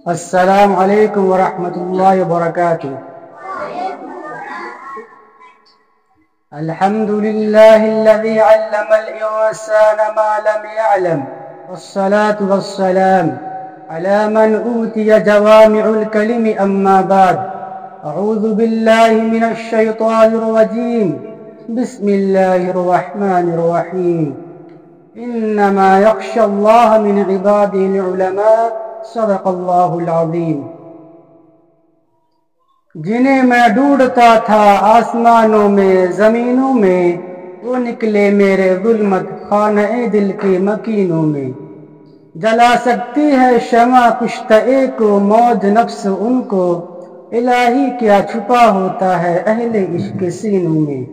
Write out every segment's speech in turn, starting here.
السلام علیکم ورحمۃ اللہ وبرکاتہ۔ الحمد للہ الذی علم الانسان ما لم يعلم والصلاة والسلام على من اوتی جوامع الکلم اما بعد اعوذ باللہ من الشیطان الرجیم بسم اللہ الرحمن الرحیم انما یخشى اللہ من عباده العلماء صدق اللہ العظیم۔ جنہیں میں ڈھونڈتا تھا آسمانوں میں زمینوں میں، وہ نکلے میرے ظلمت خانہ دل کے مکینوں میں۔ جلا سکتی ہے شمع کشتہ کو موج نفس ان کو، الہی کیا چھپا ہوتا ہے اہل عشق سینوں میں۔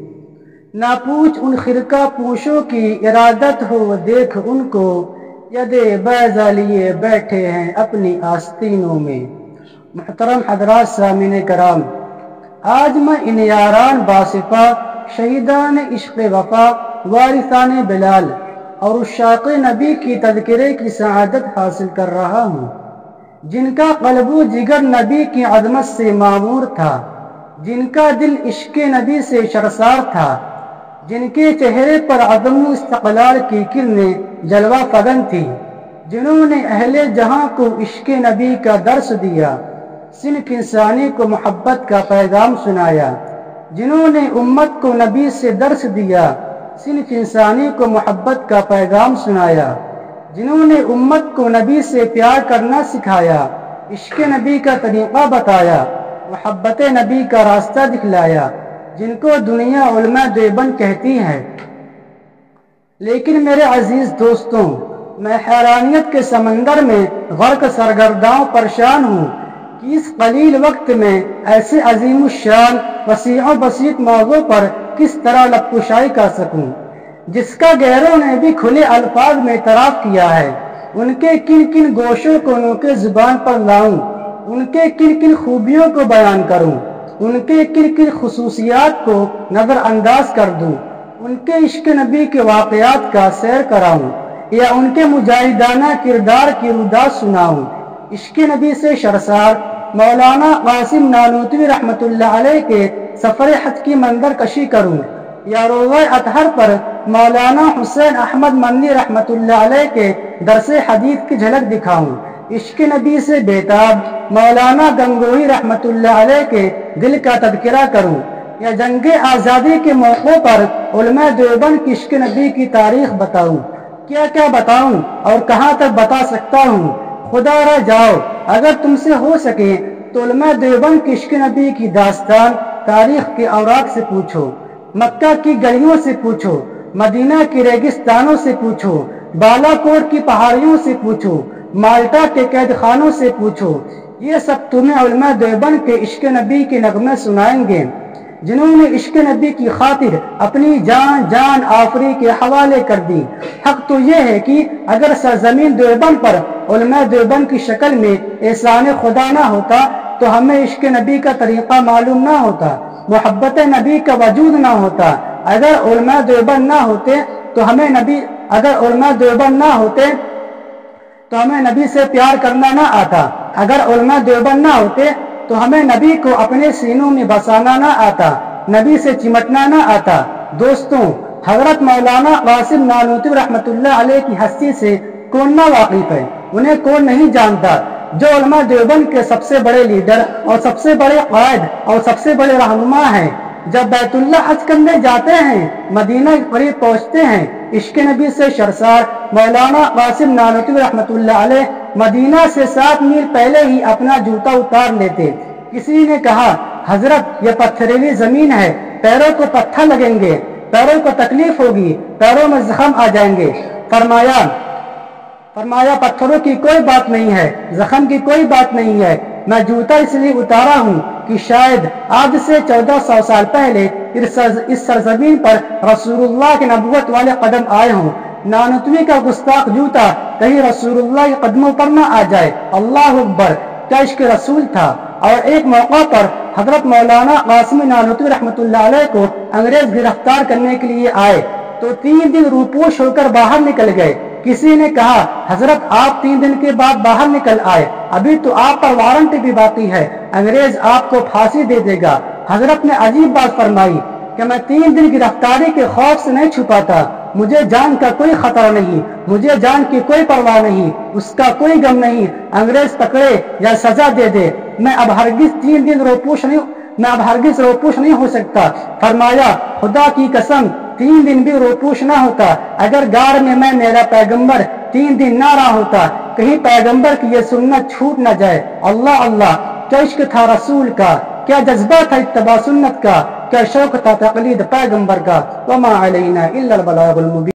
نہ پوچھ ان خرقہ پوشوں کی ارادت ہو دیکھ ان کو، یدے بیضا لیے بیٹھے ہیں اپنی آستینوں میں۔ محترم حضرات سامعین کرام، آج میں ان یاران باصفا، شہیدان عشق وفا، وارثان بلال اور عشاق نبی کی تذکرے کی سعادت حاصل کر رہا ہوں، جن کا قلب و جگر نبی کی عظمت سے معمور تھا، جن کا دل عشق نبی سے شرسار تھا، جن کے چہرے پر عدم و استقلال کی کرنیں جلوہ فگن تھی، جنہوں نے اہل جہاں کو عشق نبی کا درس دیا، صنف انسانی کو محبت کا پیغام سنایا، جنہوں نے امت کو نبی سے درس دیا، صنف انسانی کو محبت کا پیغام سنایا، جنہوں نے امت کو نبی سے پیار کرنا سکھایا، عشق نبی کا طریقہ بتایا، محبت نبی کا راستہ دکھلایا، جن کو دنیا علماء دیوبند کہتی ہے۔ لیکن میرے عزیز دوستوں، میں حیرانیت کے سمندر میں غرق سرگرداں پریشان ہوں کہ اس قلیل وقت میں ایسے عظیم الشان وسیع و بسیط موضوع پر کس طرح لب کشائی کر سکوں، جس کا غیروں نے بھی کھلے الفاظ میں اعتراف کیا ہے۔ ان کے کن کن گوشوں کو ان کے زبان پر لاؤں، ان کے کن کن خوبیوں کو بیان کروں، ان کے کن کن خصوصیات کو نظر انداز کر دوں، ان کے عشق نبی کے واقعات کا سیر کراؤں یا ان کے مجاہدانہ کردار کی روداد سناؤں۔ عشق نبی سے شرسار مولانا قاسم نانوتوی رحمۃ اللہ علیہ کے سفر حج کی منظر کشی کروں یا روزہ اطہر پر مولانا حسین احمد مدنی رحمۃ اللہ علیہ کے درس حدیث کی جھلک دکھاؤں۔ عشق نبی سے بیتاب مولانا گنگوہی رحمۃ اللہ علیہ کے دل کا تذکرہ کروں یا جنگ آزادی کے موقع پر علماء دیوبند کی عشق نبی کی تاریخ بتاؤں۔ کیا کیا بتاؤں اور کہاں تک بتا سکتا ہوں؟ خدا را جاؤ، اگر تم سے ہو سکے تو علماء دیوبند کی عشق نبی کی داستان تاریخ کے اوراق سے پوچھو، مکہ کی گلیوں سے پوچھو، مدینہ کی ریگستانوں سے پوچھو، بالا کوٹ کی پہاڑیوں سے پوچھو، مالٹا کے قید خانوں سے پوچھو۔ یہ سب تمہیں علماء دیوبند کے عشق نبی کے نغمے سنائیں گے، جنہوں نے عشق نبی کی خاطر اپنی جان آفری کے حوالے کر دی۔ حق تو یہ ہے کہ اگر سرزمین دیوبند پر علماء دیوبند کی شکل میں احسان خدا نہ ہوتا تو ہمیں عشق نبی کا طریقہ معلوم نہ ہوتا، محبت نبی کا وجود نہ ہوتا۔ اگر علماء دیوبند نہ ہوتے تو ہمیں نبی سے پیار کرنا نہ آتا، اگر علماء دیوبند نہ ہوتے تو ہمیں نبی کو اپنے سینوں میں بسانا نہ آتا، نبی سے چمٹنا نہ آتا۔ دوستوں، حضرت مولانا قاسم نانوتوی رحمۃ اللہ علیہ کی ہستی سے کون نہ واقف ہے، انہیں کون نہیں جانتا، جو علماء دیوبند کے سب سے بڑے لیڈر اور سب سے بڑے قائد اور سب سے بڑے رہنما ہیں۔ جب بیت اللہ حج کرنے جاتے ہیں، مدینہ کے قریب پہنچتے ہیں، عشق نبی سے شرسار مولانا قاسم نانوتوی رحمۃ اللہ علیہ مدینہ سے 7 میل پہلے ہی اپنا جوتا اتار لیتے۔ کسی نے کہا، حضرت یہ پتھریلی زمین ہے، پیروں کو پتھر لگیں گے، پیروں کو تکلیف ہوگی، پیروں میں زخم آ جائیں گے۔ فرمایا پتھروں کی کوئی بات نہیں ہے، زخم کی کوئی بات نہیں ہے، میں جوتا اس لیے اتارا ہوں کہ شاید آج سے 1400 سال پہلے اس سرزمین پر رسول اللہ کے نبوت والے قدم آئے ہوں۔ نانوتوی کا گستاخ جوتا کہیں رسول اللہ کے قدموں پر نہ آ جائے۔ اللہ اکبر، کیا عشق رسول تھا۔ اور ایک موقع پر حضرت مولانا قاسم نانوتوی رحمۃ اللہ علیہ کو انگریز گرفتار کرنے کے لیے آئے تو 3 دن روپوش ہو کر باہر نکل گئے۔ کسی نے کہا حضرت آپ 3 دن کے بعد باہر نکل آئے، ابھی تو آپ پر وارنٹ بھی باقی ہے، انگریز آپ کو پھانسی دے دے گا۔ حضرت نے عجیب بات فرمائی کہ میں 3 دن گرفتاری کے خوف سے نہیں چھپا تھا، مجھے جان کا کوئی خطرہ نہیں، مجھے جان کی کوئی پرواہ نہیں، اس کا کوئی غم نہیں، انگریز پکڑے یا سزا دے دے، میں اب ہرگز 3 دن روپوش نہیں ہو سکتا۔ فرمایا خدا کی قسم 3 دن بھی روپوش نہ ہوتا اگر غار میں میرا پیغمبر 3 دن نہ رہا ہوتا، کہیں پیغمبر کی یہ سنت چھوٹ نہ جائے۔ اللہ اللہ، کیا عشق تھا رسول کا، کیا جذبہ تھا اتباع سنت کا، کیا شوق تھا تقلید پیغمبر کا۔ وما علینا الا البلاغ المبین۔